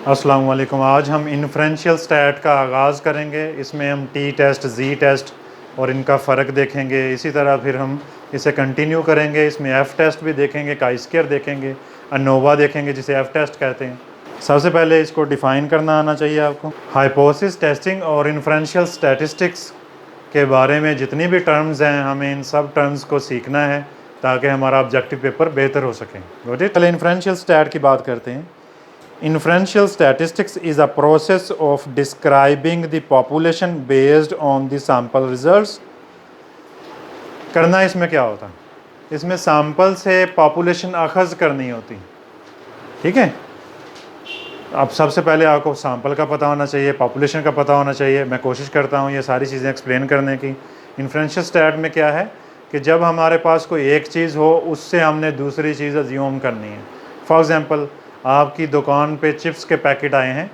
अस्सलाम वालेकुम। आज हम इन्फ्रेंशियल स्टैट का आगाज़ करेंगे। इसमें हम टी टेस्ट, जी टेस्ट और इनका फ़र्क देखेंगे। इसी तरह फिर हम इसे कंटिन्यू करेंगे। इसमें एफ़ टेस्ट भी देखेंगे, काई स्क्वायर देखेंगे, अनोवा देखेंगे जिसे एफ़ टेस्ट कहते हैं। सबसे पहले इसको डिफ़ाइन करना आना चाहिए आपको। हाइपोथेसिस टेस्टिंग और इन्फ्रेंशियल स्टैटिस्टिक्स के बारे में जितनी भी टर्म्स हैं, हमें इन सब टर्म्स को सीखना है ताकि हमारा ऑब्जेक्टिव पेपर बेहतर हो सके। Got it? पहले इन्फ्रेंशियल स्टैट की बात करते हैं। Inferential statistics is a process of describing the population based on the sample results। करना इसमें क्या होता है? इसमें सैंपल से पॉपुलेशन अखज़ करनी होती, ठीक है। अब सबसे पहले आपको सैंपल का पता होना चाहिए, पॉपुलेशन का पता होना चाहिए। मैं कोशिश करता हूँ ये सारी चीज़ें एक्सप्लेन करने की। इन्फ्रेंशियल स्टैट में क्या है कि जब हमारे पास कोई एक चीज़ हो, उससे हमने दूसरी चीज़ अज्यूम करनी है। फॉर एग्ज़ाम्पल, आपकी दुकान पे चिप्स के पैकेट आए हैं,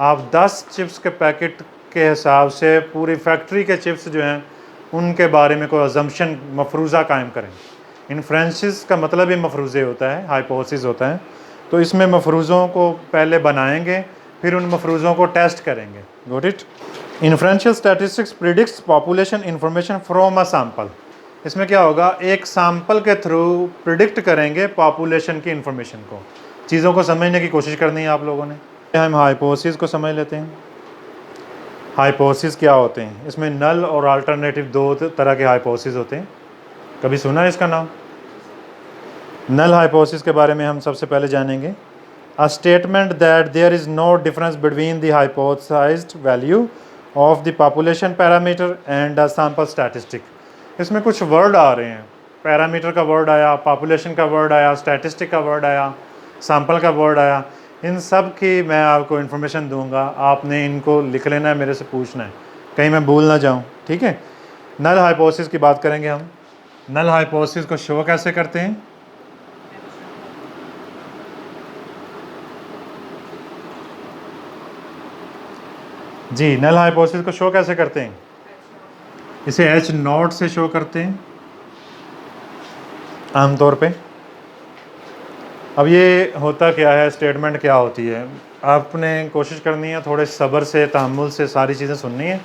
आप 10 चिप्स के पैकेट के हिसाब से पूरी फैक्ट्री के चिप्स जो हैं उनके बारे में कोई अजम्पशन, मफरूज़ा कायम करें। इन्फ्रेंशिस का मतलब ही मफरूज़े होता है, हाइपोथेसिस होता है। तो इसमें मफरूज़ों को पहले बनाएंगे, फिर उन मफरूज़ों को टेस्ट करेंगे। Got it? Inferential statistics predicts population information from a sample. इसमें क्या होगा, एक सैम्पल के थ्रू प्रिडिक्ट करेंगे पॉपुलेशन की इंफॉर्मेशन को। चीज़ों को समझने की कोशिश करनी है आप लोगों ने। हम हाइपोथेसिस को समझ लेते हैं। हाइपोथेसिस क्या होते हैं? इसमें नल और अल्टरनेटिव दो तरह के हाइपोथेसिस होते हैं। कभी सुना है इसका नाम? नल हाइपोथेसिस के बारे में हम सबसे पहले जानेंगे। A statement that there is no difference between the हाइपोथेसाइज्ड value of the population parameter and a sample statistic. इसमें कुछ वर्ड आ रहे हैं, पैरामीटर का वर्ड आया, पॉपुलेशन का वर्ड आया, स्टैटिस्टिक का वर्ड आया, सैम्पल का वर्ड आया। इन सब की मैं आपको इन्फॉर्मेशन दूंगा, आपने इनको लिख लेना है, मेरे से पूछना है, कहीं मैं भूल ना जाऊं, ठीक है। नल हाइपोथेसिस की बात करेंगे हम। नल हाइपोथेसिस को शो कैसे करते हैं? जी, नल हाइपोथेसिस को शो कैसे करते हैं? इसे एच नॉट से शो करते हैं आमतौर पे। अब ये होता क्या है, स्टेटमेंट क्या होती है, आपने कोशिश करनी है थोड़े सब्र से, तहम्मुल से सारी चीज़ें सुननी है।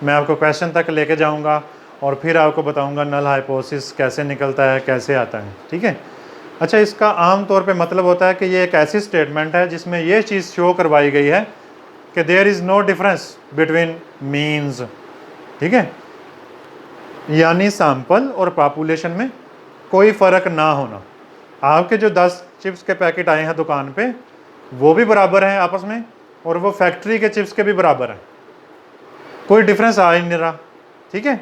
मैं आपको क्वेश्चन तक लेके जाऊंगा और फिर आपको बताऊंगा नल हाइपोथेसिस कैसे निकलता है, कैसे आता है, ठीक है। अच्छा, इसका आम तौर पे मतलब होता है कि ये एक ऐसी स्टेटमेंट है जिसमें ये चीज़ शो करवाई गई है कि there is no difference between means, ठीक है, यानी सैंपल और पॉपुलेशन में कोई फ़र्क ना होना। आपके जो 10 चिप्स के पैकेट आए हैं दुकान पे, वो भी बराबर हैं आपस में, और वो फैक्ट्री के चिप्स के भी बराबर हैं, कोई डिफरेंस आ ही नहीं रहा, ठीक है।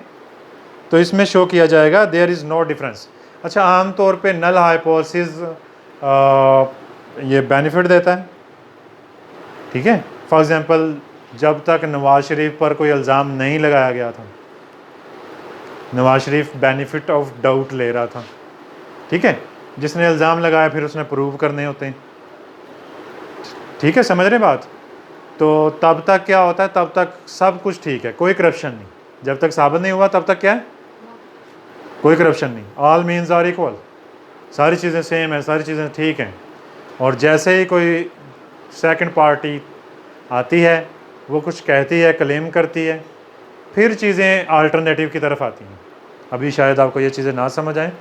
तो इसमें शो किया जाएगा देयर इज़ नो डिफरेंस। अच्छा, आम तौर पे नल हाइपोथेसिस ये बेनिफिट देता है, ठीक है। फॉर एग्जांपल, जब तक नवाज शरीफ पर कोई इल्ज़ाम नहीं लगाया गया था, Nawaz Sharif benefit of doubt ले रहा था, ठीक है। जिसने इल्ज़ाम लगाया फिर उसने प्रूव करने होते हैं, ठीक है, समझ रहे बात। तो तब तक क्या होता है, तब तक सब कुछ ठीक है, कोई करप्शन नहीं। जब तक साबित नहीं हुआ तब तक क्या है, कोई करप्शन नहीं। ऑल मीन्स आर इक्वल, सारी चीज़ें सेम है, सारी चीज़ें ठीक हैं। और जैसे ही कोई सेकंड पार्टी आती है, वो कुछ कहती है, क्लेम करती है, फिर चीज़ें अल्टरनेटिव की तरफ आती हैं। अभी शायद आपको ये चीज़ें ना समझ आएँ,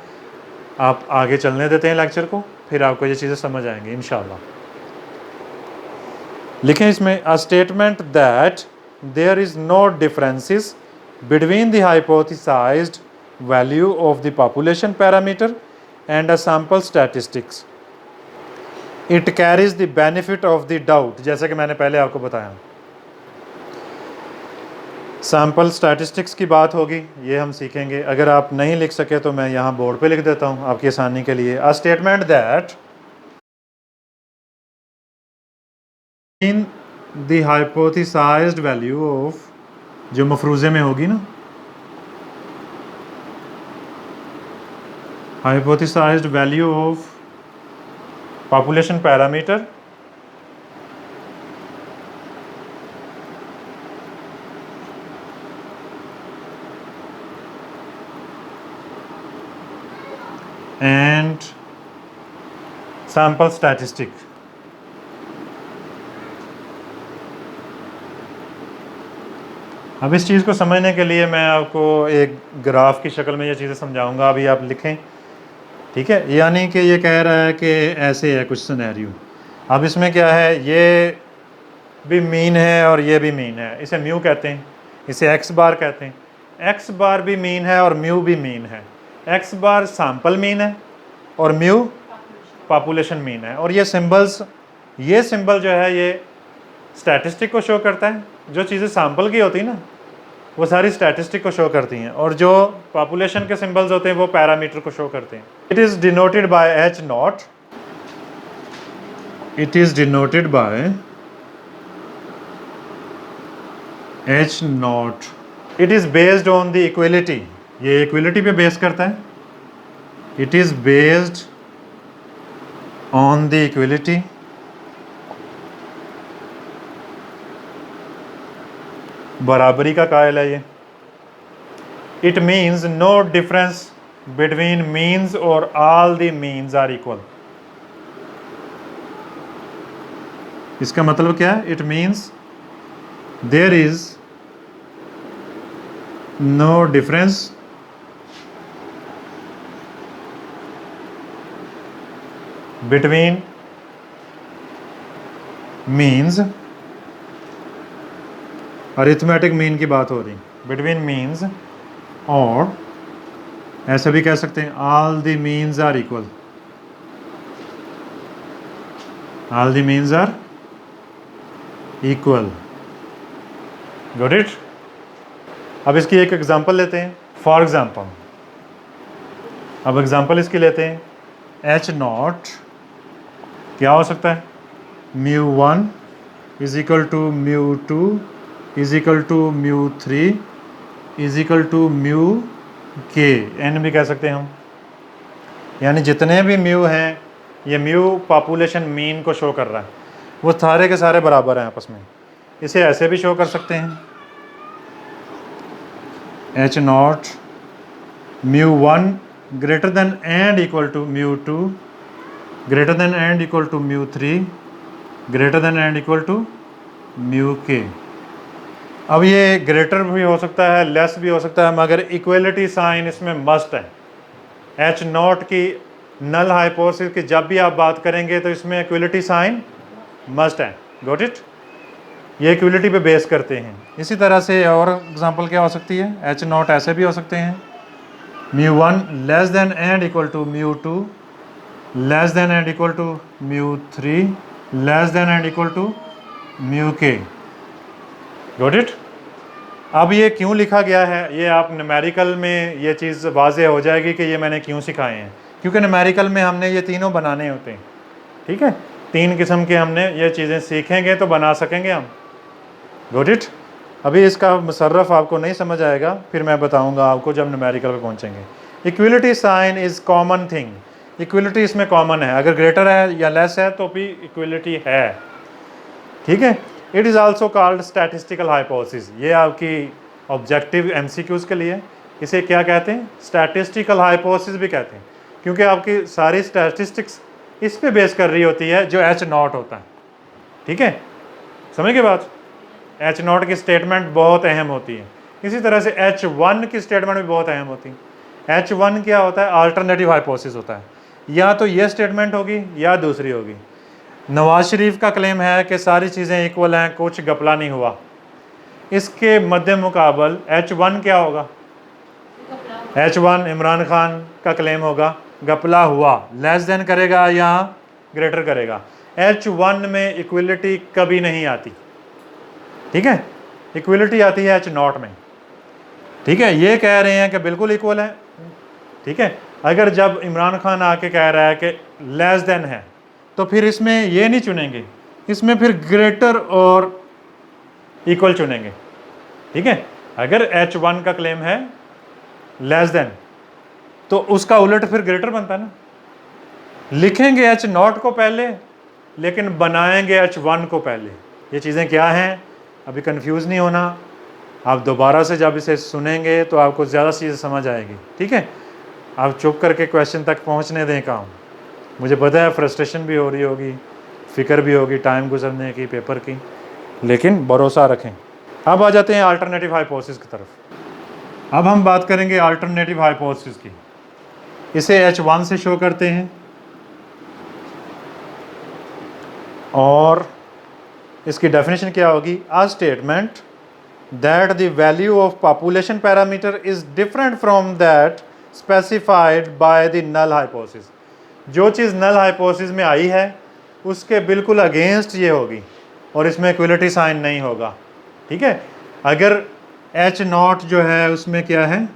आप आगे चलने देते हैं लेक्चर को, फिर आपको ये चीज़ें समझ आएंगी इंशाल्लाह। लिखें इसमें, a statement that there is no differences between the हाइपोथेसाइज्ड value of the population parameter and a sample statistics, it carries the benefit of the doubt. जैसे कि मैंने पहले आपको बताया, सैम्पल स्टैटिस्टिक्स की बात होगी, ये हम सीखेंगे। अगर आप नहीं लिख सके तो मैं यहाँ बोर्ड पे लिख देता हूँ आपकी आसानी के लिए। A statement that in the हाइपोथेसाइज्ड value of, जो मफरूज़े में होगी ना, hypothesized value of population parameter and sample statistic अब इस चीज़ को समझने के लिए मैं आपको एक ग्राफ की शक्ल में ये चीज़ें समझाऊंगा, अभी आप लिखें, ठीक है। यानी कि ये कह रहा है कि ऐसे है कुछ सिनेरियो। अब इसमें क्या है, ये भी मीन है और ये भी मीन है, इसे म्यू कहते हैं, इसे एक्स बार कहते हैं। एक्स बार भी मीन है और म्यू भी मीन है। एक्स बार सैंपल मीन है और म्यू पॉपुलेशन मीन है। और ये सिंबल्स, ये सिंबल जो है ये स्टैटिस्टिक को शो करता है। जो चीज़ें सैंपल की होती हैं ना वो सारी स्टैटिस्टिक को शो करती हैं, और जो पॉपुलेशन के सिंबल्स होते हैं वो पैरामीटर को शो करते हैं। It is denoted by H not, it is denoted by H not. It is based on the equality, ये इक्वलिटी पे बेस करता है। It is based on the equality बराबरी का कायल है ये। It means no difference between means और all the means are equal. इसका मतलब क्या है? It means there is no difference between means, arithmetic mean की बात हो रही, बिटवीन मीन्स, और ऐसा भी कह सकते हैं all the means are equal, all the means are equal. Got it? अब इसकी एक एग्जांपल लेते हैं। फॉर एग्जांपल, अब एग्जांपल इसकी लेते हैं। एच नॉट क्या हो सकता है? Mu 1 is equal to mu 2 is equal to mu 3 is equal to mu k, n भी कह सकते हैं हम। यानी जितने भी म्यू हैं, ये म्यू पॉपुलेशन मीन को शो कर रहा है, वो सारे के सारे बराबर हैं आपस में। इसे ऐसे भी शो कर सकते हैं, H not mu 1 greater than and equal to mu 2 greater than and equal to mu 3 greater than and equal to mu k. अब ये ग्रेटर भी हो सकता है, लेस भी हो सकता है, मगर इक्वलिटी साइन इसमें मस्ट है। एच नॉट की नल हाइपोथेसिस की जब भी आप बात करेंगे तो इसमें इक्वलिटी साइन मस्ट है। Got it? ये इक्वलिटी पे बेस करते हैं। इसी तरह से और एग्जांपल क्या हो सकती है? एच नॉट ऐसे भी हो सकते हैं, mu 1 less than and equal to mu 2 less than and equal to mu 3 less than and equal to mu के। Got it? अब ये क्यों लिखा गया है, ये आप न्यूमेरिकल में ये चीज़ वाज़े हो जाएगी कि ये मैंने क्यों सिखाए हैं। क्योंकि न्यूमेरिकल में हमने ये तीनों बनाने होते हैं, ठीक है। 3 किस्म के हमने ये चीज़ें सीखेंगे तो बना सकेंगे हम। Got it? अभी इसका मुसर्रफ आपको नहीं समझ आएगा, फिर मैं बताऊंगा आपको जब न्यूमेरिकल पे पहुंचेंगे। Equality sign is common thing, equality इसमें कॉमन है। अगर ग्रेटर है या लेस है तो भी इक्वलिटी है, ठीक है। It is also called statistical hypothesis, ये आपकी ऑब्जेक्टिव एमसीक्यूज़ के लिए इसे क्या कहते हैं? स्टैटिस्टिकल हाइपोथेसिस भी कहते हैं, क्योंकि आपकी सारी स्टैटिस्टिक्स इस पे बेस कर रही होती है जो एच नॉट होता है, ठीक है। समझ के बात? एच नॉट की स्टेटमेंट बहुत अहम होती है। इसी तरह से एच 1 की स्टेटमेंट भी बहुत अहम होती है। एच 1 क्या होता है? अल्टरनेटिव हाइपोथेसिस होता है, या तो ये स्टेटमेंट होगी या दूसरी होगी। नवाज शरीफ का क्लेम है कि सारी चीज़ें इक्वल हैं, कुछ गपला नहीं हुआ। इसके मद्दे मुकाबल एच 1 क्या होगा? एच 1 इमरान खान का क्लेम होगा गपला हुआ, लेस देन करेगा या ग्रेटर करेगा। एच 1 में इक्वलिटी कभी नहीं आती, ठीक है। इक्वलिटी आती है एच नॉट में, ठीक है। ये कह रहे हैं कि बिल्कुल इक्वल है, ठीक है। अगर जब इमरान खान आके कह रहा है कि लेस देन है, तो फिर इसमें ये नहीं चुनेंगे, इसमें फिर ग्रेटर और इक्वल चुनेंगे, ठीक है। अगर एच 1 का क्लेम है लेस देन, तो उसका उलट फिर ग्रेटर बनता है ना। लिखेंगे एच नॉट को पहले, लेकिन बनाएंगे एच 1 को पहले। ये चीज़ें क्या हैं, अभी कंफ्यूज नहीं होना। आप दोबारा से जब इसे सुनेंगे तो आपको ज़्यादा चीज़ें समझ आएगी, ठीक है। आप चुप करके क्वेश्चन तक पहुंचने दें काम। मुझे पता है फ्रस्ट्रेशन भी हो रही होगी, फ़िक्र भी होगी टाइम गुजरने की, पेपर की, लेकिन भरोसा रखें, अब आ जाते हैं अल्टरनेटिव हाइपोथेसिस की तरफ। अब हम बात करेंगे अल्टरनेटिव हाइपोथेसिस की। इसे H1 से शो करते हैं और इसकी डेफिनेशन क्या होगी? A statement that the value of population parameter is different from that specified by the null hypothesis. जो चीज़ नल हाइपोथेसिस में आई है उसके बिल्कुल अगेंस्ट ये होगी और इसमें इक्वलिटी साइन नहीं होगा। ठीक है, अगर H0 जो है उसमें क्या है,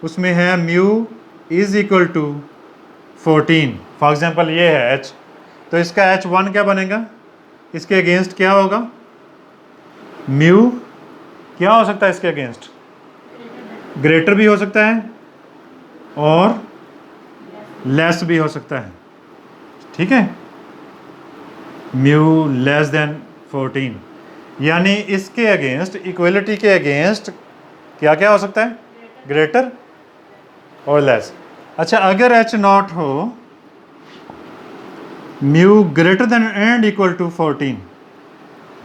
उसमें है mu is equal to 14 for example, ये है H, तो इसका H1 क्या बनेगा? इसके अगेंस्ट क्या होगा? म्यू क्या हो सकता है इसके अगेंस्ट? ग्रेटर भी हो सकता है और लेस भी हो सकता है। ठीक है, म्यू लेस देन 14, यानी इसके अगेंस्ट, इक्वलिटी के अगेंस्ट क्या क्या हो सकता है? ग्रेटर और लेस। अच्छा, अगर H0 हो mu greater than and equal to 14,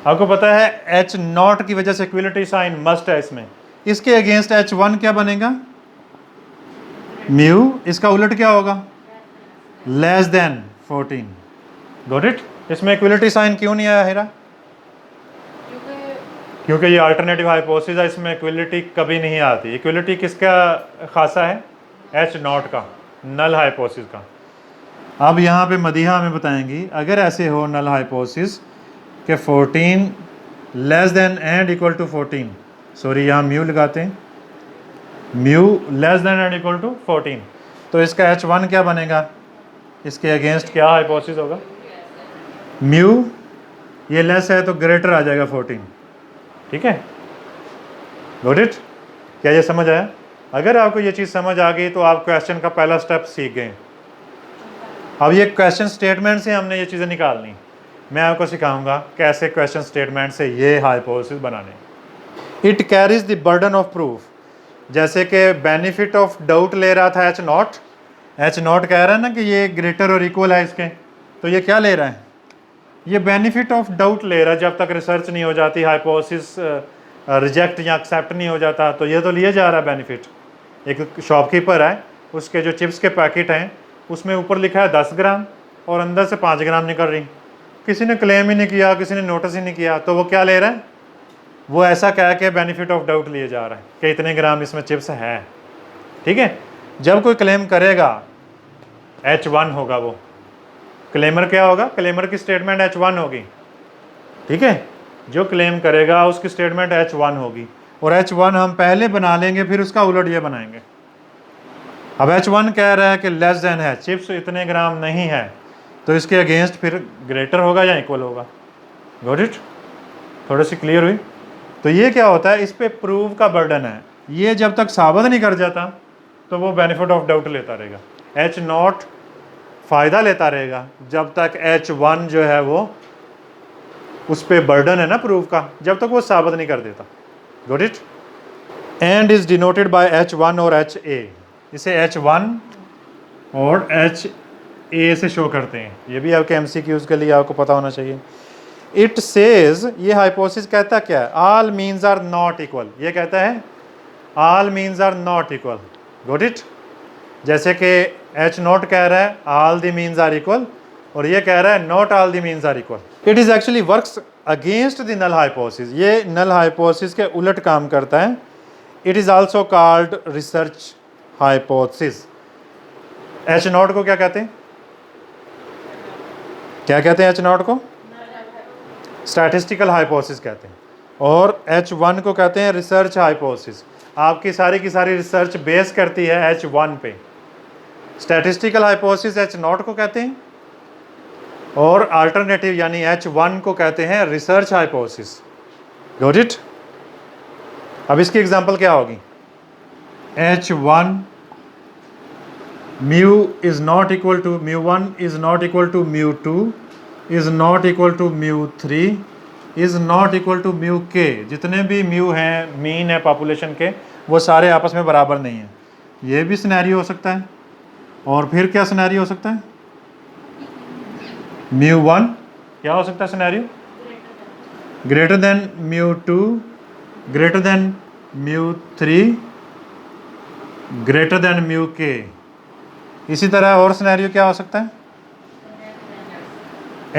आपको पता है H0 की वजह से इक्वलिटी साइन मस्ट है इसमें, इसके अगेंस्ट H1 क्या बनेगा? म्यू, इसका उलट क्या होगा? Less than 14। Got it? इसमें इक्वलिटी साइन क्यों नहीं आया हेरा? क्योंकि ये अल्टरनेटिव हाइपोथेसिस है, इसमें इक्वलिटी कभी नहीं आती। इक्वलिटी किसका खासा है? H0 का, नल हाइपोथेसिस का। अब यहाँ पे मदीहा हमें बताएंगी, अगर ऐसे हो नल हाइपोथेसिस के 14 less than and equal to 14, sorry यहाँ म्यू लगाते हैं, mu less than and equal to 14, तो इसका H1 क्या बनेगा? इसके अगेंस्ट क्या हाइपोथेसिस होगा? म्यू ये लेस है तो ग्रेटर आ जाएगा 14। ठीक है, गॉट इट? क्या ये समझ आया? अगर आपको ये चीज़ समझ आ गई तो आप क्वेश्चन का पहला स्टेप सीख गए। अब ये क्वेश्चन स्टेटमेंट से हमने ये चीज़ें निकालनी, मैं आपको सिखाऊंगा कैसे क्वेश्चन स्टेटमेंट से ये हाइपोथेसिस बनाने। It carries the burden of proof, जैसे कि बेनिफिट ऑफ डाउट ले रहा था H0 कह रहा है ना कि ये ग्रेटर और इक्वल है इसके, तो ये क्या ले रहा है? ये बेनिफिट ऑफ डाउट ले रहा है। जब तक रिसर्च नहीं हो जाती, हाइपोथेसिस रिजेक्ट या एक्सेप्ट नहीं हो जाता, तो ये तो लिए जा रहा है बेनिफिट। एक शॉपकीपर है, उसके जो चिप्स के पैकेट हैं उसमें ऊपर लिखा है 10 ग्राम और अंदर से 5 ग्राम निकल रही, किसी ने क्लेम ही नहीं किया, किसी ने नोटिस ही नहीं किया, तो वो क्या ले रहा है? वो ऐसा कह के बेनिफिट ऑफ डाउट लिए जा रहा है कि इतने ग्राम इसमें चिप्स है। ठीक है, जब कोई क्लेम करेगा H1 होगा, वो क्लेमर क्या होगा? क्लेमर की स्टेटमेंट H1 होगी। ठीक है, जो क्लेम करेगा उसकी स्टेटमेंट H1 होगी, और H1 हम पहले बना लेंगे, फिर उसका उलट ये बनाएंगे। अब H1 कह रहा है कि लेस देन है, चिप्स इतने ग्राम नहीं है, तो इसके अगेंस्ट फिर ग्रेटर होगा या इक्वल होगा। Got it? थोड़ी सी क्लियर हुई? तो ये क्या होता है, इस पे प्रूव का बर्डन है। ये जब तक साबित नहीं कर जाता तो वो बेनिफिट ऑफ डाउट लेता रहेगा, H0 फ़ायदा लेता रहेगा, जब तक H1 जो है वो उस पर बर्डन है ना प्रूफ का, जब तक वो साबित नहीं कर देता। Got it? And is denoted by H1 और HA, इसे H1 और HA से शो करते हैं। ये भी आपके MCQs के लिए आपको पता होना चाहिए। इट सेज, ये हाइपोथेसिस कहता क्या है? All means are not equal. ये कहता है all means are not equal. Got it? जैसे कि H0 कह रहा है all the means are equal, और ये कह रहा है not all the means are equal. It is actually works against the null hypothesis, ये नल हाइपोथेसिस के उलट काम करता है। It is also called research hypothesis. H0 को क्या कहते हैं? क्या कहते हैं H0 को? स्टैटिस्टिकल हाइपोथेसिस कहते हैं, और H1 को कहते हैं रिसर्च हाइपोथेसिस। आपकी सारी की सारी रिसर्च बेस करती है H1 पे। स्टैटिस्टिकल हाइपोथेसिस H0 को कहते हैं, और अल्टरनेटिव यानी H1 को कहते हैं रिसर्च हाइपोथेसिस। Got it? अब इसकी एग्जांपल क्या होगी? H1 mu is not equal to μ1 is not equal to μ2 is not equal to μ3 is not equal to μk। जितने भी म्यू हैं, मीन है पॉपुलेशन के, वो सारे आपस में बराबर नहीं हैं। ये भी सिनेरियो हो सकता है। और फिर क्या सिनेरियो हो सकता है? μ1 क्या हो सकता है scenario? Greater than μ2 greater than μ3 greater than μk। इसी तरह और सिनेरियो क्या हो सकता है?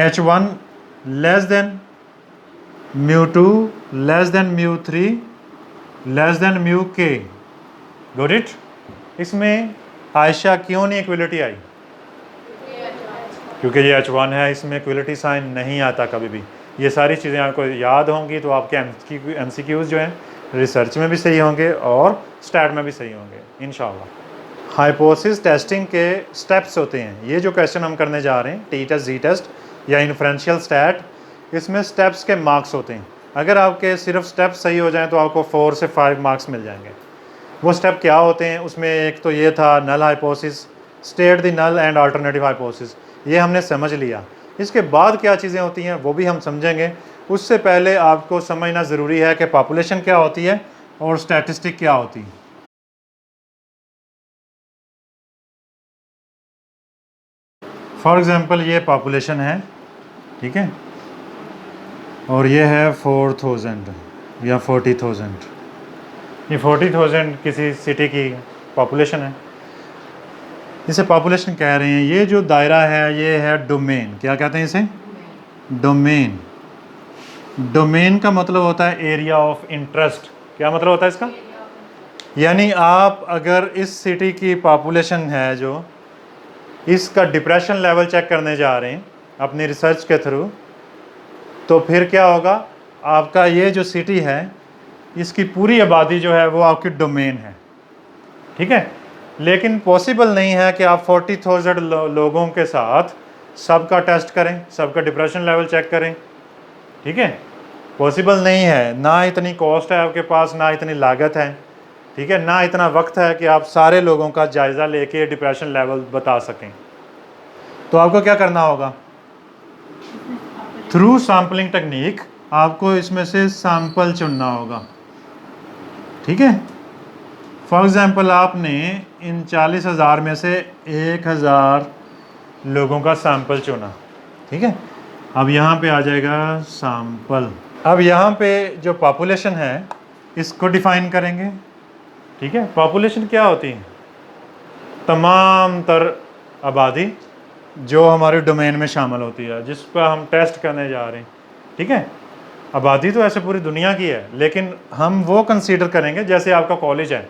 H1 less than μ2 less than μ3 less than μk। Got it? इसमें आयशा क्यों नहीं इक्वलिटी आई? क्योंकि ये H1 है, इसमें इक्वलिटी साइन नहीं आता कभी भी। ये सारी चीज़ें आपको याद होंगी तो आपके MCQs जो हैं रिसर्च में भी सही होंगे और स्टैट में भी सही होंगे इंशाल्लाह। हाइपोथेसिस टेस्टिंग के स्टेप्स होते हैं। ये जो क्वेश्चन हम करने जा रहे हैं टी टेस्ट, जी टेस्ट या इन्फ्रेंशियल स्टैट, इसमें स्टेप्स के मार्क्स होते हैं। अगर आपके सिर्फ स्टेप्स सही हो जाएं तो आपको 4 से 5 मार्क्स मिल जाएंगे। वो स्टेप क्या होते हैं? उसमें एक तो ये था null hypothesis, state the null and alternative hypothesis, ये हमने समझ लिया। इसके बाद क्या चीज़ें होती हैं वो भी हम समझेंगे। उससे पहले आपको समझना ज़रूरी है कि पॉपुलेशन क्या होती है और स्टैटिस्टिक क्या होती है। फॉर एग्ज़ाम्पल ये पॉपुलेशन है, ठीक है, और ये है 4000 या 40,000। ये 40,000 किसी सिटी की पॉपुलेशन है, इसे पॉपुलेशन कह रहे हैं। ये जो दायरा है ये है डोमेन। क्या कहते हैं इसे? डोमेन। डोमेन का मतलब होता है एरिया ऑफ इंटरेस्ट। क्या मतलब होता है इसका? यानी आप अगर इस सिटी की पॉपुलेशन है जो, इसका डिप्रेशन लेवल चेक करने जा रहे हैं अपनी रिसर्च के थ्रू, तो फिर क्या होगा? आपका ये जो सिटी है इसकी पूरी आबादी जो है वो आपकी डोमेन है, ठीक है। लेकिन पॉसिबल नहीं है कि आप 40,000 लोगों के साथ सबका टेस्ट करें, सबका डिप्रेशन लेवल चेक करें, ठीक है। पॉसिबल नहीं है, ना इतनी कॉस्ट है आपके पास, ना इतनी लागत है, ठीक है, ना इतना वक्त है कि आप सारे लोगों का जायज़ा लेके डिप्रेशन लेवल बता सकें। तो आपको क्या करना होगा? थ्रू सैम्पलिंग टेक्निक आपको इसमें से सैंपल चुनना होगा, ठीक है। फॉर एग्ज़ाम्पल आपने इन 40,000 में से 1,000 लोगों का सैंपल चुना, ठीक है। अब यहाँ पे आ जाएगा सैंपल। अब यहाँ पे जो पॉपुलेशन है इसको डिफ़ाइन करेंगे, ठीक है। पॉपुलेशन क्या होती है? तमाम तर आबादी जो हमारे डोमेन में शामिल होती है, जिस पर हम टेस्ट करने जा रहे हैं, ठीक है। आबादी तो ऐसे पूरी दुनिया की है, लेकिन हम वो कंसीडर करेंगे जैसे आपका कॉलेज है।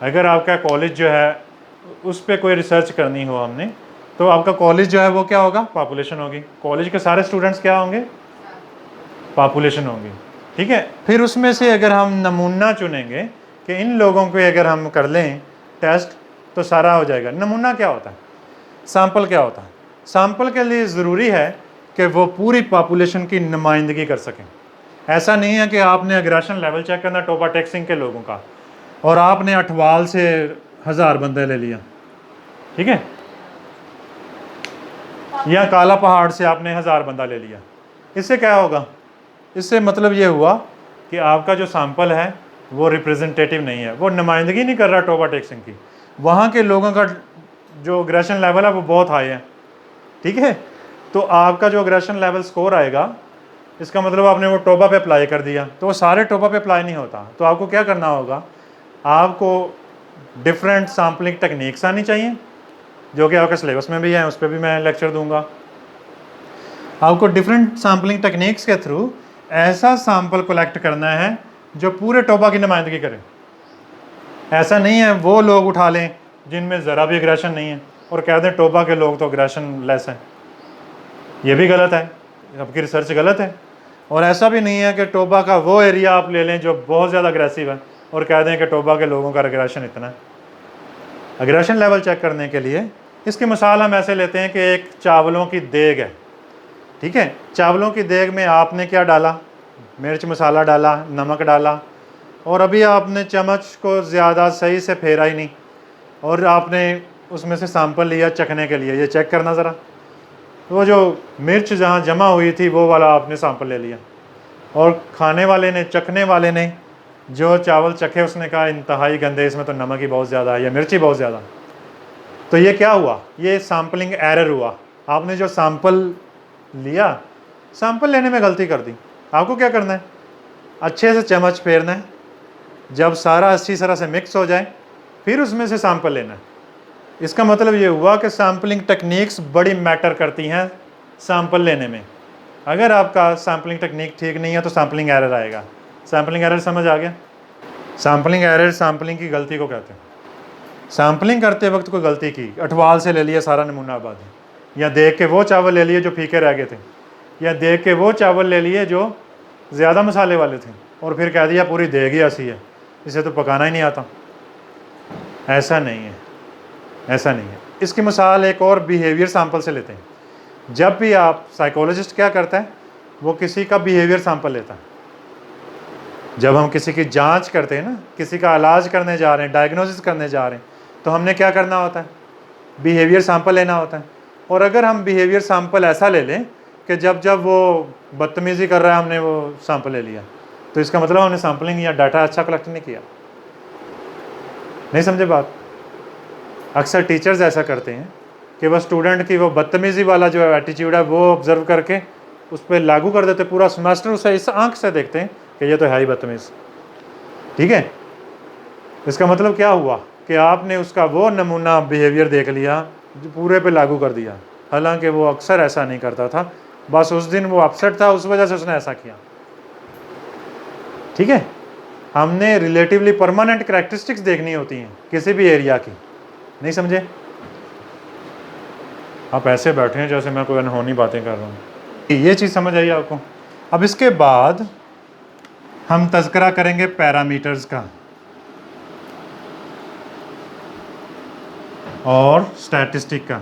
अगर आपका कॉलेज जो है उस पर कोई रिसर्च करनी हो हमने, तो आपका कॉलेज जो है वो क्या होगा? पॉपुलेशन होगी। कॉलेज के सारे स्टूडेंट्स क्या होंगे? पॉपुलेशन होंगी, ठीक है। फिर उसमें से अगर हम नमूना चुनेंगे कि इन लोगों पे अगर हम कर लें टेस्ट तो सारा हो जाएगा। नमूना क्या होता है? सैंपल क्या होता है? सैंपल के लिए ज़रूरी है कि वो पूरी पॉपुलेशन की नुमाइंदगी कर सकें। ऐसा नहीं है कि आपने अग्रेशन लेवल चेक करना टोपा टेक्सिंग के लोगों का और आपने अठवाल से 1000 बंदे ले लिया, ठीक है, या काला पहाड़ से आपने 1000 बंदा ले लिया। इससे क्या होगा? इससे मतलब ये हुआ कि आपका जो सैंपल है वो रिप्रेजेंटेटिव नहीं है, वो नुमाइंदगी नहीं कर रहा टोपा टेक्सिंग की। वहाँ के लोगों का जो अग्रेशन लेवल है वो बहुत हाई है, ठीक है। तो आपका जो अग्रेशन लेवल स्कोर आएगा, इसका मतलब आपने वो टोबा पे अप्लाई कर दिया, तो वो सारे टोबा पे अप्लाई नहीं होता। तो आपको क्या करना होगा? आपको डिफरेंट सैम्पलिंग टेक्निक्स आनी चाहिए, जो कि आपके सिलेबस में भी है, उस पर भी मैं लेक्चर दूंगा। आपको डिफरेंट सैम्पलिंग टेक्निक्स के थ्रू ऐसा सैंपल कलेक्ट करना है जो पूरे टोबा की नुमाइंदगी करे। ऐसा नहीं है वो लोग उठा लें जिनमें ज़रा भी अग्रेशन नहीं है और कह दें टोबा के लोग तो अग्रेशन लेस हैं। ये भी गलत है, आपकी रिसर्च गलत है। और ऐसा भी नहीं है कि टोबा का वो एरिया आप ले लें जो बहुत ज़्यादा अग्रेसिव है और कह दें कि टोबा के लोगों का अग्रेशन इतना है। अग्रेशन लेवल चेक करने के लिए इसकी मिसाल हम ऐसे लेते हैं कि एक चावलों की देग है, ठीक है। चावलों की देग में आपने क्या डाला? मिर्च मसाला डाला, नमक डाला, और अभी आपने चम्मच को ज़्यादा सही से फेरा ही नहीं और आपने उसमें से सैंपल लिया चखने के लिए। ये चेक करना ज़रा, वो जो मिर्च जहाँ जमा हुई थी वो वाला आपने सैंपल ले लिया, और खाने वाले ने, चखने वाले ने जो चावल चखे उसने कहा इंतहाई गंदे, इसमें तो नमक ही बहुत ज़्यादा है या मिर्च ही बहुत ज़्यादा। तो ये क्या हुआ? ये सैम्पलिंग एरर हुआ। आपने जो सैंपल लिया, सैंपल लेने में गलती कर दी। आपको क्या करना है? अच्छे से चम्मच फेरना है, जब सारा अच्छी तरह से मिक्स हो जाए फिर उसमें से सैंपल लेना है। इसका मतलब ये हुआ कि सैम्पलिंग टेक्निक्स बड़ी मैटर करती हैं सैंपल लेने में। अगर आपका सैम्पलिंग टेक्निक ठीक नहीं है तो सैम्पलिंग एरर आएगा। सैम्पलिंग एरर समझ आ गया? सैम्पलिंग एरर सैम्पलिंग की गलती को कहते हैं। सैम्पलिंग करते वक्त कोई गलती की, अठवाल से ले लिया सारा नमूना आबादी, या देख के वो चावल ले लिए जो फीके रह गए थे, या देख के वो चावल ले लिए जो ज़्यादा मसाले वाले थे और फिर कह दिया पूरी देग ही ऐसी है, इसे तो पकाना ही नहीं आता। ऐसा नहीं है, ऐसा नहीं है। इसकी मिसाल एक और बिहेवियर सैंपल से लेते हैं। जब भी आप साइकोलॉजिस्ट क्या करता है, वो किसी का बिहेवियर सैंपल लेता है। जब हम किसी की जांच करते हैं ना, किसी का इलाज करने जा रहे हैं, डायग्नोसिस करने जा रहे हैं, तो हमने क्या करना होता है? बिहेवियर सैंपल लेना होता है। और अगर हम बिहेवियर सैंपल ऐसा ले लें कि जब जब वो बदतमीज़ी कर रहा है हमने वो सैंपल ले लिया, तो इसका मतलब हमने सैम्पलिंग या डाटा अच्छा कलेक्ट नहीं किया। नहीं समझे बात? अक्सर टीचर्स ऐसा करते हैं कि वह स्टूडेंट की वो बदतमीज़ी वाला जो एटीट्यूड है वो ऑब्जर्व करके उस पर लागू कर देते, पूरा सेमेस्टर उसे इस आंख से देखते हैं कि ये तो है ही बदतमीज़। ठीक है, इसका मतलब क्या हुआ कि आपने उसका वो नमूना बिहेवियर देख लिया जो पूरे पे लागू कर दिया, हालांकि वो अक्सर ऐसा नहीं करता था, बस उस दिन वो अपसेट था, उस वजह से उसने ऐसा किया। ठीक है, हमने रिलेटिवली परमानेंट करैक्टरिस्टिक्स देखनी होती हैं किसी भी एरिया की। नहीं समझे? आप ऐसे बैठे हैं जैसे मैं कोई अनहोनी बातें कर रहा हूँ। ये चीज़ समझ आई आपको? अब इसके बाद हम तज़किरा करेंगे पैरामीटर्स का और स्टैटिस्टिक का।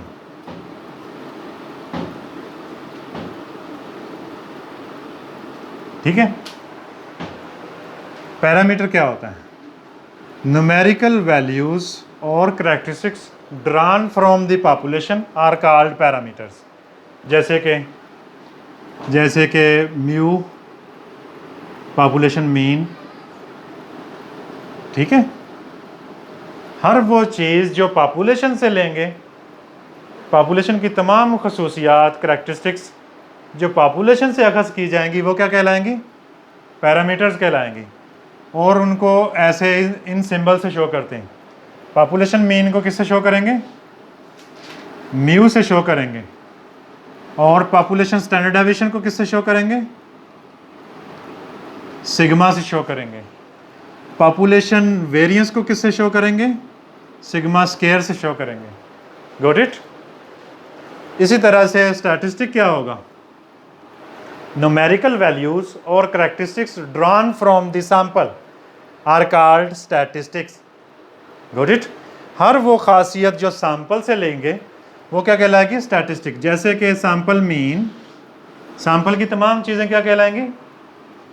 ठीक है, पैरामीटर क्या होता है? न्यूमेरिकल वैल्यूज और characteristics drawn from the population are called parameters. जैसे कि म्यू, पॉपुलेशन मीन। ठीक है, हर वो चीज़ जो पॉपुलेशन से लेंगे, पॉपुलेशन की तमाम खसूसियात, करैक्टरिस्टिक्स जो पॉपुलेशन से अखज़ की जाएंगी वो क्या कहलाएंगी? पैरामीटर्स कहलाएंगी। और उनको ऐसे इन सिंबल से शो करते हैं। पॉपुलेशन मीन को किससे शो करेंगे? म्यू से शो करेंगे। और पॉपुलेशन स्टैंडर्ड डेविएशन को किससे शो करेंगे? सिग्मा से शो करेंगे। पॉपुलेशन वेरिएंस को किससे शो करेंगे? सिग्मा स्क्वायर से शो करेंगे। Got it? इसी तरह से स्टैटिस्टिक क्या होगा? न्यूमेरिकल वैल्यूज और characteristics drawn from the sample are called statistics. Got it? हर वो खासियत जो सैंपल से लेंगे वो क्या कहलाएगी? स्टैटिस्टिक। जैसे कि सैंपल मीन, सैंपल की तमाम चीज़ें क्या कहलाएंगी?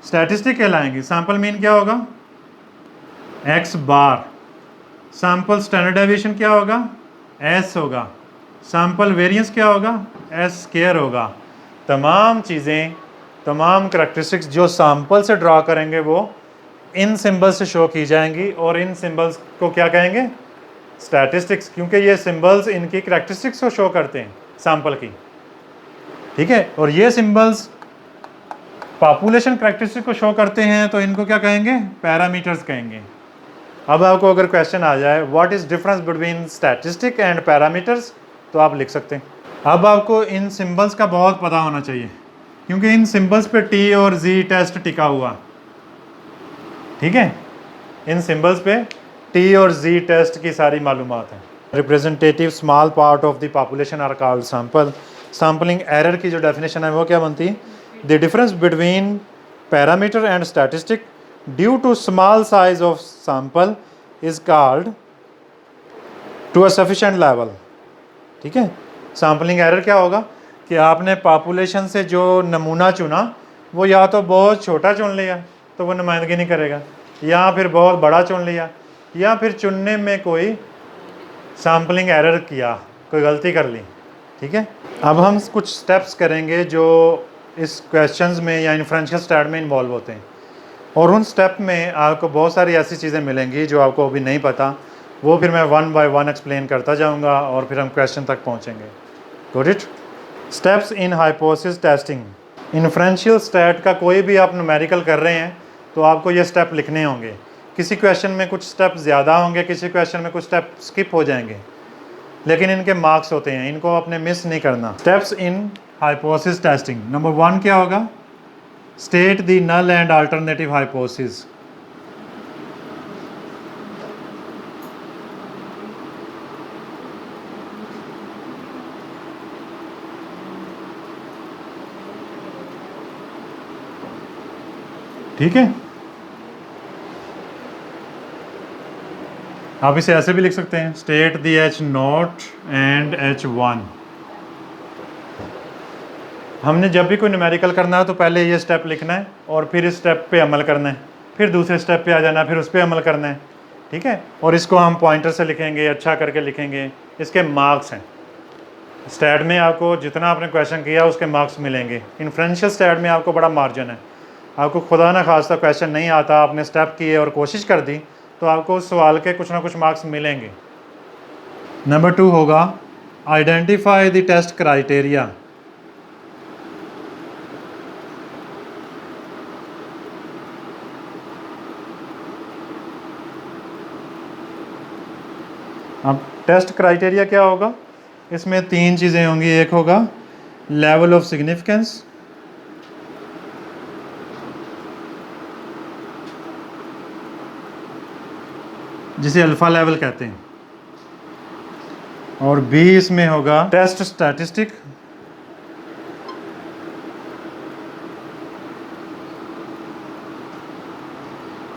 स्टैटिस्टिक कहलाएंगी। सैंपल मीन क्या होगा? एक्स बार। सैंपल स्टैंडर्ड डेविएशन क्या होगा? एस होगा। सैंपल वेरिएंस क्या होगा? एस स्क्वायर होगा। तमाम चीज़ें, तमाम करैक्टरिस्टिक्स जो सैंपल से ड्रा करेंगे वो इन सिंबल्स से शो की जाएंगी। और इन सिंबल्स को क्या कहेंगे? स्टैटिस्टिक्स, क्योंकि ये सिंबल्स इनकी करैक्टरिस्टिक्स को शो करते हैं सैंपल की। ठीक है, और ये सिंबल्स पॉपुलेशन करैक्टरिस्टिक को शो करते हैं, तो इनको क्या कहेंगे? पैरामीटर्स कहेंगे। अब आपको अगर क्वेश्चन आ जाए what is difference between statistic and parameters, तो आप लिख सकते हैं। अब आपको इन सिंबल्स का बहुत पता होना चाहिए, क्योंकि इन सिंबल्स पे टी और जी टेस्ट टिका हुआ। ठीक है, इन सिंबल्स पे टी और जी टेस्ट की सारी मालूमात है। Representative small part of the population are called sample. Sampling error की जो डेफिनेशन है वो क्या बनती है? The difference between parameter and statistic due to small size of sample is called to a sufficient level. ठीक है, सैम्पलिंग एरर क्या होगा कि आपने पॉपुलेशन से जो नमूना चुना वो या तो बहुत छोटा चुन लिया तो वो नुमाइंदगी नहीं करेगा, या फिर बहुत बड़ा चुन लिया, या फिर चुनने में कोई सैम्पलिंग एरर किया, कोई गलती कर ली। ठीक है, अब हम कुछ स्टेप्स करेंगे जो इस क्वेश्चंस में या इन्फ्रेंशियल स्टैट में इन्वॉल्व होते हैं। और उन स्टेप में आपको बहुत सारी ऐसी चीज़ें मिलेंगी जो आपको अभी नहीं पता, वो फिर मैं वन बाय वन एक्सप्लेन करता जाऊंगा और फिर हम क्वेश्चन तक पहुंचेंगे। Got it? Steps in hypothesis testing. Inferential stat का कोई भी आप न्यूमेरिकल कर रहे हैं तो आपको ये स्टेप लिखने होंगे। किसी क्वेश्चन में कुछ स्टेप ज़्यादा होंगे, किसी क्वेश्चन में कुछ स्टेप स्किप हो जाएंगे, लेकिन इनके मार्क्स होते हैं, इनको आपने मिस नहीं करना। Steps in hypothesis testing. Number 1 क्या होगा? State the null and alternative hypothesis. ठीक है, आप इसे ऐसे भी लिख सकते हैं, state the H0 and H1। हमने जब भी कोई न्यूमेरिकल करना है तो पहले ये स्टेप लिखना है और फिर इस स्टेप पे अमल करना है, फिर दूसरे स्टेप पे आ जाना है, फिर उस पर अमल करना है। ठीक है, और इसको हम पॉइंटर से लिखेंगे, अच्छा करके लिखेंगे। इसके मार्क्स हैं। स्टैट में आपको जितना आपने क्वेश्चन किया उसके मार्क्स मिलेंगे। इन्फ्रेंशियल स्टैट में आपको बड़ा मार्जिन है। आपको खुदा ना खास्ता क्वेश्चन नहीं आता, आपने स्टेप किए और कोशिश कर दी, तो आपको उस सवाल के कुछ ना कुछ मार्क्स मिलेंगे। नंबर 2 होगा आइडेंटिफाई द टेस्ट क्राइटेरिया। अब टेस्ट क्राइटेरिया क्या होगा? इसमें 3 चीज़ें होंगी। एक होगा लेवल ऑफ सिग्निफिकेंस, जिसे अल्फ़ा लेवल कहते हैं, और बी इसमें होगा टेस्ट स्टैटिस्टिक,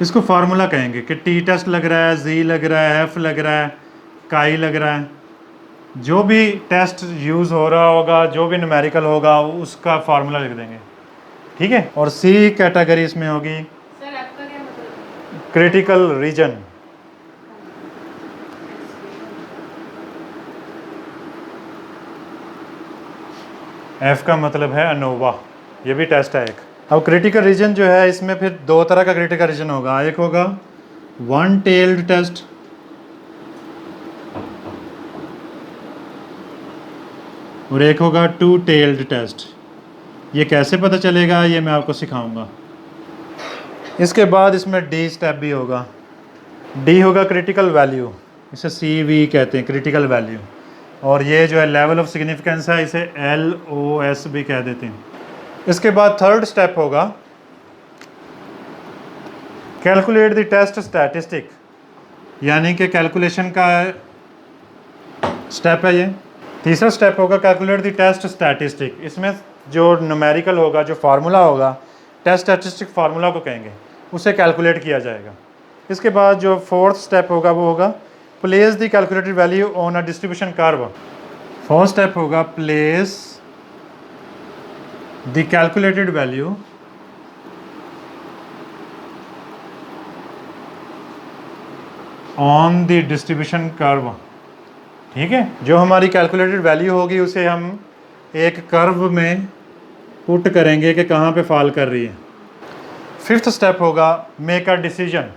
इसको फार्मूला कहेंगे कि टी टेस्ट लग रहा है, जी लग रहा है, एफ लग रहा है, काई लग रहा है। जो भी टेस्ट यूज़ हो रहा होगा, जो भी न्यूमेरिकल होगा, उसका फार्मूला लिख देंगे। ठीक है, और सी कैटेगरी इसमें होगी सर आपका क्या मतलब? Critical reason. एफ का मतलब है अनोवा, ये भी टेस्ट है एक। अब क्रिटिकल रीजन जो है, इसमें फिर 2 तरह का क्रिटिकल रीजन होगा। एक होगा वन टेल्ड टेस्ट, और एक होगा 2 टेल्ड टेस्ट। ये कैसे पता चलेगा, ये मैं आपको सिखाऊंगा। इसके बाद इसमें डी स्टेप भी होगा। डी होगा क्रिटिकल वैल्यू, इसे सी वी कहते हैं, क्रिटिकल वैल्यू। और ये जो है लेवल ऑफ सिग्निफिकेंस है, इसे LOS भी कह देते हैं। इसके बाद थर्ड स्टेप होगा कैलकुलेट द टेस्ट स्टैटिस्टिक, यानी कि कैलकुलेशन का स्टेप है ये। तीसरा स्टेप होगा कैलकुलेट द टेस्ट स्टैटिस्टिक। इसमें जो न्यूमेरिकल होगा, जो फार्मूला होगा, टेस्ट स्टैटिस्टिक फार्मूला को कहेंगे, उसे कैलकुलेट किया जाएगा। इसके बाद जो फोर्थ स्टेप होगा वो होगा place the calculated value on a distribution curve. Fourth step होगा place the calculated value on the distribution curve. ठीक है, जो हमारी कैलकुलेटेड वैल्यू होगी उसे हम एक कर्व में पुट करेंगे कि कहाँ पे फॉल कर रही है। फिफ्थ स्टेप होगा मेक अ डिसीजन।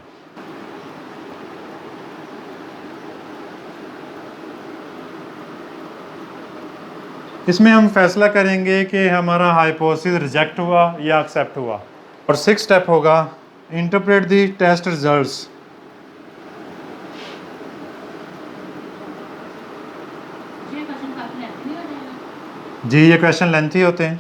इसमें हम फैसला करेंगे कि हमारा हाइपोथेसिस रिजेक्ट हुआ या एक्सेप्ट हुआ। और सिक्स्थ स्टेप होगा इंटरप्रेट द टेस्ट रिजल्ट्स। ये क्वेश्चन काफी लेंथी नहीं हो जाएगा? जी, ये क्वेश्चन लेंथी होते हैं।